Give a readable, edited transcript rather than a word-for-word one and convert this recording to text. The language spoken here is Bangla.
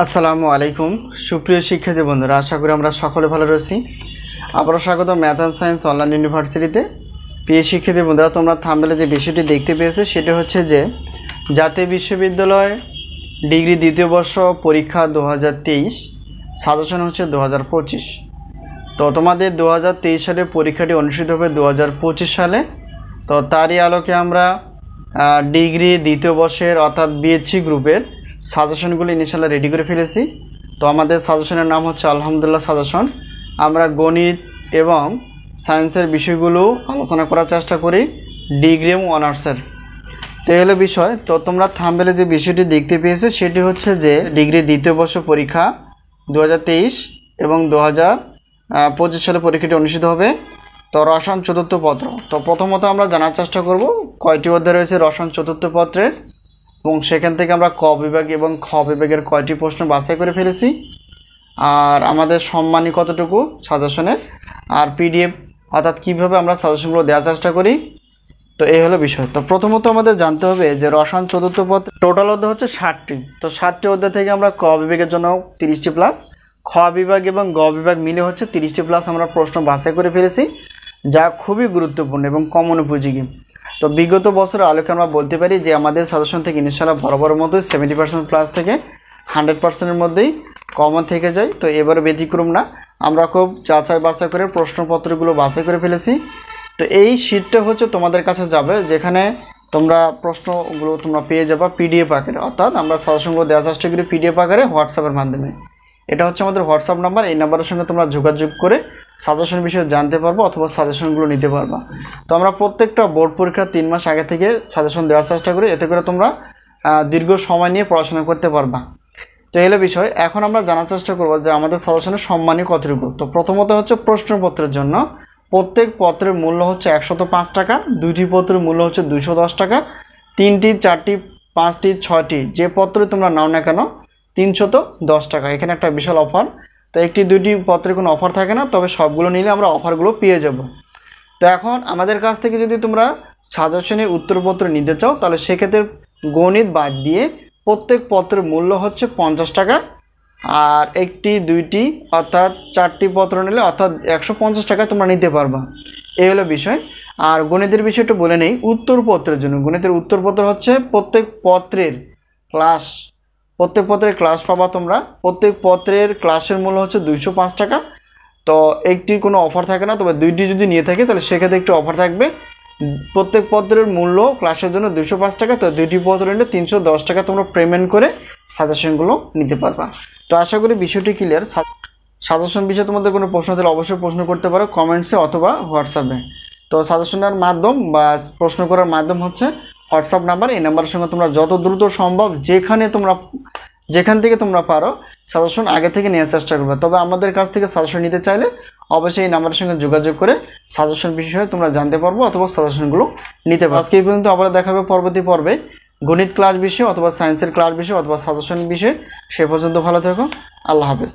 আসসালামু আলাইকুম সুপ্রিয় শিক্ষার্থী বন্ধুরা, আশা করি আমরা সকলে ভালো রয়েছি। আবারও স্বাগত ম্যাথ অ্যান্ড সায়েন্স অনলাইন ইউনিভার্সিটিতে। প্রিয় শিক্ষার্থী বন্ধুরা, তোমরা থাম্বনেলে যে বিষয়টি দেখতে পেয়েছো সেটা হচ্ছে যে জাতীয় বিশ্ববিদ্যালয় ডিগ্রি দ্বিতীয় বর্ষ পরীক্ষা 2023 সাজেশন হচ্ছে 2025। তো তোমাদের 2023 সালে পরীক্ষাটি অনুষ্ঠিত হবে 2025 সালে। তো তারই আলোকে আমরা ডিগ্রি দ্বিতীয় বর্ষের অর্থাৎ বিএসসি গ্রুপের সাজেশনগুলো ইনশাআল্লাহ রেডি করে ফেলেছি। তো আমাদের সাজেশনের নাম হচ্ছে আলহামদুলিল্লাহ সাজেশন। আমরা গণিত এবং সায়েন্সের বিষয়গুলো আলোচনা করার চেষ্টা করি, ডিগ্রি এবং অনার্সের। তো এই হলো বিষয়। তো তোমরা থাম্বনেলে যে বিষয়টি দেখতে পেয়েছো সেটি হচ্ছে যে ডিগ্রি দ্বিতীয় বর্ষ পরীক্ষা 2023 এবং 2025 সালে পরীক্ষাটি অনুষ্ঠিত হবে। তো রসায়ন চতুর্থ পত্র। তো প্রথমত আমরা জানার চেষ্টা করব কয়টি অধ্যায় রয়েছে রসায়ন চতুর্থ পত্রের, এবং সেখান থেকে আমরা ক বিভাগ এবং খ বিভাগের কয়টি প্রশ্ন বাছাই করে ফেলেছি, আর আমাদের সম্মানী কতটুকু সাজেশনের, আর পিডিএফ অর্থাৎ কীভাবে আমরা সাজেশনগুলো দেওয়ার চেষ্টা করি। তো এই হলো বিষয়। তো প্রথমত আমাদের জানতে হবে যে রসায়ন চতুর্থ পত্র টোটাল অধ্যায় হচ্ছে 60টি। তো 60টি অধ্যায় থেকে আমরা ক বিভাগের জন্য 30টি প্লাস, খ বিভাগ এবং গ বিভাগ মিলে হচ্ছে 30টি প্লাস আমরা প্রশ্ন বাছাই করে ফেলেছি, যা খুবই গুরুত্বপূর্ণ এবং কমন উপযোগী। তো বিগত বছরের আলোকে আমরা বলতে পারি যে আমাদের সাজেশন থেকে ইনশাআল্লাহ বরাবর মতোই 70% প্লাস থেকে 100%-এর মধ্যেই কমন থেকে যায়। তো এবারে ব্যতিক্রম না, আমরা খুব যাচাই বাছাই করে প্রশ্নপত্রগুলো বাছাই করে ফেলেছি। তো এই শীটটা হচ্ছে তোমাদের কাছে যাবে, যেখানে তোমরা প্রশ্নগুলো তোমরা পেয়ে যাবা পিডিএফ আকারে, অর্থাৎ আমরা সাজেশনগুলো দেওয়ার চেষ্টা করি পিডিএফ আকারে হোয়াটসঅ্যাপের মাধ্যমে। এটা হচ্ছে আমাদের হোয়াটসঅ্যাপ নাম্বার। এই নাম্বারের সঙ্গে তোমরা যোগাযোগ করে সাজেশন বিষয়ে জানতে পারবো অথবা সাজেশনগুলো নিতে পারবা। তো আমরা প্রত্যেকটা বোর্ড পরীক্ষার 3 মাস আগে থেকে সাজেশন দেওয়ার চেষ্টা করি, এতে করে তোমরা দীর্ঘ সময় নিয়ে পড়াশোনা করতে পারবা। তো এলো বিষয়। এখন আমরা জানার চেষ্টা করবো যে আমাদের সাজেশনের সম্মানী কতটুকু। তো প্রথমত হচ্ছে প্রশ্নপত্রের জন্য প্রত্যেক পত্রের মূল্য হচ্ছে 105 টাকা, 2টি পত্রের মূল্য হচ্ছে 210 টাকা, 3টি 4টি 5টি 6টি যে পত্রে তোমরা নাও না কেন 310 টাকা। এখানে একটা বিশাল অফার। তো 1টি 2টি পত্রে কোনো অফার থাকে না, তবে সবগুলো নিলে আমরা অফারগুলো পেয়ে যাব। তো এখন আমাদের কাছ থেকে যদি তোমরা সাজেশনের উত্তরপত্র নিতে চাও, তাহলে সেক্ষেত্রে গণিত বাদ দিয়ে প্রত্যেক পত্রের মূল্য হচ্ছে 50 টাকা, আর 1টি 2টি অর্থাৎ 4টি পত্র নিলে অর্থাৎ 150 টাকা তোমরা নিতে পারবা। এই হলো বিষয়। আর গণিতের বিষয়টা বলে নেই, উত্তরপত্রের জন্য গণিতের উত্তরপত্র হচ্ছে প্রত্যেক পত্রের ক্লাস পাবা তোমরা। প্রত্যেক পত্রের ক্লাসের মূল্য হচ্ছে 205 টাকা। তো একটির কোনো অফার থাকে না, তবে 2টি যদি নিয়ে থাকে তাহলে সেক্ষেত্রে একটু অফার থাকবে। প্রত্যেক পত্রের মূল্য ক্লাসের জন্য 205 টাকা। তো 2টি পত্র নিলে 310 টাকা তোমরা পেমেন্ট করে সাজেশনগুলো নিতে পারবা। তো আশা করি বিষয়টি ক্লিয়ার। সাজেশন বিষয়ে তোমাদের কোনো প্রশ্ন থাকলে অবশ্যই প্রশ্ন করতে পারো কমেন্টসে অথবা হোয়াটসঅ্যাপে। তো সাজেশনের মাধ্যম বা প্রশ্ন করার মাধ্যম হচ্ছে হোয়াটসঅ্যাপ নাম্বার। এই নাম্বারের সঙ্গে তোমরা যত দ্রুত সম্ভব যেখান থেকে তোমরা পারো সাজেশন আগে থেকে নেওয়ার চেষ্টা করবে। তবে আমাদের কাছ থেকে সাজেশন নিতে চাইলে অবশ্যই এই নাম্বারের সঙ্গে যোগাযোগ করে সাজেশন বিষয়ে তোমরা জানতে পারবো অথবা সাজেশনগুলো নিতে পারো। আজকে এই পর্যন্ত আবার দেখা হবে পরবর্তী পর্বে গণিত ক্লাস বিষয়ে অথবা সায়েন্সের ক্লাস বিষয়ে অথবা সাজেশন বিষয়ে। সে পর্যন্ত ভালো থেকো। আল্লাহ হাফেজ।